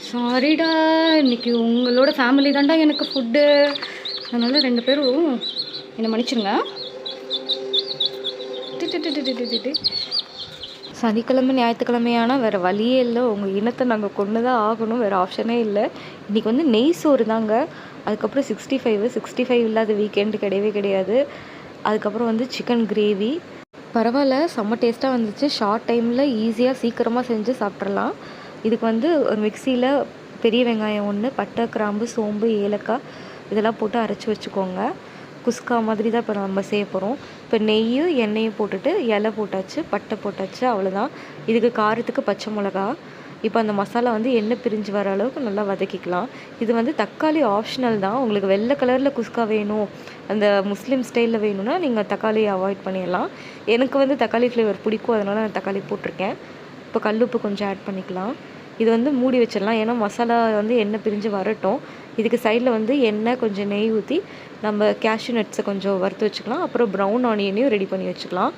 சாரிடா, இன்னைக்கு உங்களோட ஃபேமிலி தான்டா எனக்கு ஃபுட்டு. அதனால் 2 பேரும் என்னை மன்னிச்சிருங்க. சனிக்கிழமை ஞாயிற்றுக்கிழமையானால் வேறு வழியே இல்லை. உங்கள் இனத்தை நாங்கள் கொண்டு தான் ஆகணும், வேறு ஆப்ஷனே இல்லை. இன்றைக்கி வந்து நெய் சோறு தாங்க. அதுக்கப்புறம் 65 இல்லாத வீக்கெண்டு கிடையவே கிடையாது. அதுக்கப்புறம் வந்து சிக்கன் கிரேவி. பரவாயில்ல, செம்ம டேஸ்ட்டாக வந்துச்சு. ஷார்ட் டைமில் ஈஸியாக சீக்கிரமாக செஞ்சு சாப்பிட்றலாம். இதுக்கு வந்து ஒரு மிக்சியில் பெரிய வெங்காயம் 1, பட்டை, கிராம்பு, சோம்பு, ஏலக்காய் இதெல்லாம் போட்டு அரைச்சி வச்சுக்கோங்க. குஸ்கா மாதிரி தான் இப்போ நம்ம செய்ய போகிறோம். இப்போ நெய்யும் எண்ணெயும் போட்டுட்டு இலை போட்டாச்சு, பட்டை போட்டாச்சு, அவ்வளோதான். இதுக்கு காரத்துக்கு பச்சை மிளகா. இப்போ அந்த மசாலா வந்து எண்ணெய் பிரிஞ்சு வர அளவுக்கு நல்லா வதக்கிக்கலாம். இது வந்து தக்காளி ஆப்ஷனல் தான். உங்களுக்கு வெள்ளை கலரில் குஸ்கா வேணும், அந்த முஸ்லீம் ஸ்டைலில் வேணும்னா நீங்கள் தக்காளியை அவாய்ட் பண்ணிடலாம். எனக்கு வந்து தக்காளி ஃப்ளேவர் பிடிக்கும், அதனால் நான் தக்காளி போட்டிருக்கேன். இப்போ கல்லுப்பு கொஞ்சம் ஆட் பண்ணிக்கலாம். இது வந்து மூடி வச்சிடலாம், ஏன்னா மசாலா வந்து எண்ணெய் பிரிஞ்சு வரட்டும். இதுக்கு சைடில் வந்து எண்ணெய் கொஞ்சம் நெய் ஊற்றி நம்ம கேஷ்யூ நட்ஸை கொஞ்சம் வறுத்து வச்சுக்கலாம். அப்புறம் ப்ரௌன் ஆனியனையும் ரெடி பண்ணி வச்சுக்கலாம்.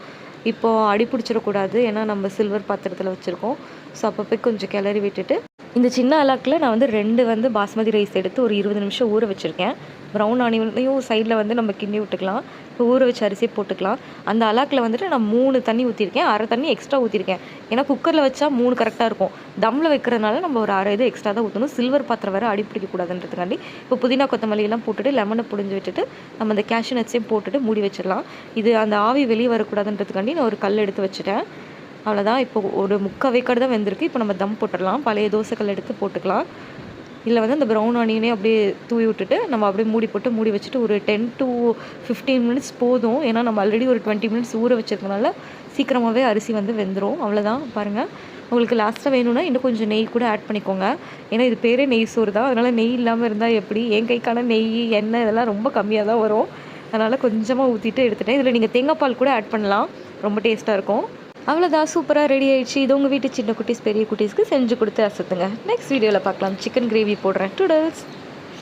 இப்போது அடி பிடிச்சிடக்கூடாது, ஏன்னா நம்ம சில்வர் பாத்திரத்தில் வச்சுருக்கோம். ஸோ அப்போ கொஞ்சம் கிளறி விட்டுட்டு இந்த சின்ன அலாக்கில் நான் வந்து 2 வந்து பாஸ்மதி ரைஸ் எடுத்து ஒரு 20 நிமிஷம் ஊற வச்சுருக்கேன். ப்ரௌன் ஆனியனையும் சைடில் வந்து நம்ம கிண்டி விட்டுக்கலாம். இப்போ ஊற வச்ச அரிசியை போட்டுக்கலாம். அந்த அலாக்கில் வந்துட்டு நான் 3 தண்ணி ஊற்றிருக்கேன், அரை தண்ணி எக்ஸ்ட்ரா ஊற்றிருக்கேன். ஏன்னா குக்கரில் வச்சா 3 கரெக்டாக இருக்கும். தம்மில் வைக்கிறதுனால நம்ம ஒரு அரை இது எக்ஸ்ட்ரா தான் ஊற்றணும். சில்வர் பாத்திரம் வேறு அடி பிடிக்கக்கூடாதுன்றதுக்காண்டி இப்போ புதினா கொத்தமல்லியெல்லாம் போட்டுட்டு லெமனை புழிஞ்சு விட்டுட்டு நம்ம அந்த கேஷ்யூ நட்ஸையும் போட்டுட்டு மூடி வச்சிடலாம். இது அந்த ஆவி வெளியே வரக்கூடாதுன்றதுக்காண்டி நான் ஒரு கல் எடுத்து வச்சுட்டேன். அவ்வளோதான். இப்போ ஒரு 3/4 வேக்காடு தான் வெந்திருக்கு. இப்போ நம்ம தம் போட்டுடலாம். பழைய தோசைக்கல் எடுத்து போட்டுக்கலாம். இதில் வந்து அந்த ப்ரௌன் ஆனியனே அப்படியே தூவி விட்டுட்டு நம்ம அப்படியே மூடி போட்டு மூடி வச்சுட்டு ஒரு 10 to 15 மினிட்ஸ் போதும். ஏன்னா நம்ம ஆல்ரெடி ஒரு 20 மினிட்ஸ் ஊற வச்சிருக்கனால சீக்கிரமாகவே அரிசி வந்து வெந்துடும். அவ்வளோதான். பாருங்கள், உங்களுக்கு லாஸ்ட்டாக வேணும்னா இன்னும் கொஞ்சம் நெய் கூட ஆட் பண்ணிக்கோங்க. ஏன்னா இது பேரே நெய் சோறு தான், அதனால் நெய் இல்லாமல் இருந்தால் எப்படி? என் கைக்கான நெய், எண்ணெய் இதெல்லாம் ரொம்ப கம்மியாக தான் வரும். அதனால் கொஞ்சமாக ஊற்றிட்டு எடுத்துட்டேன். இதில் நீங்கள் தேங்காய் பால் கூட ஆட் பண்ணலாம், ரொம்ப டேஸ்ட்டாக இருக்கும். அவ்வளோதான், சூப்பராக ரெடி ஆயிடுச்சு. இது உங்கள் வீட்டு சின்ன குட்டீஸ் பெரிய குட்டீஸ்க்கு செஞ்சு கொடுத்து அசத்துங்க. நெக்ஸ்ட் வீடியோவில் பார்க்கலாம். சிக்கன் கிரேவி போடுறேன். டூடல்ஸ்.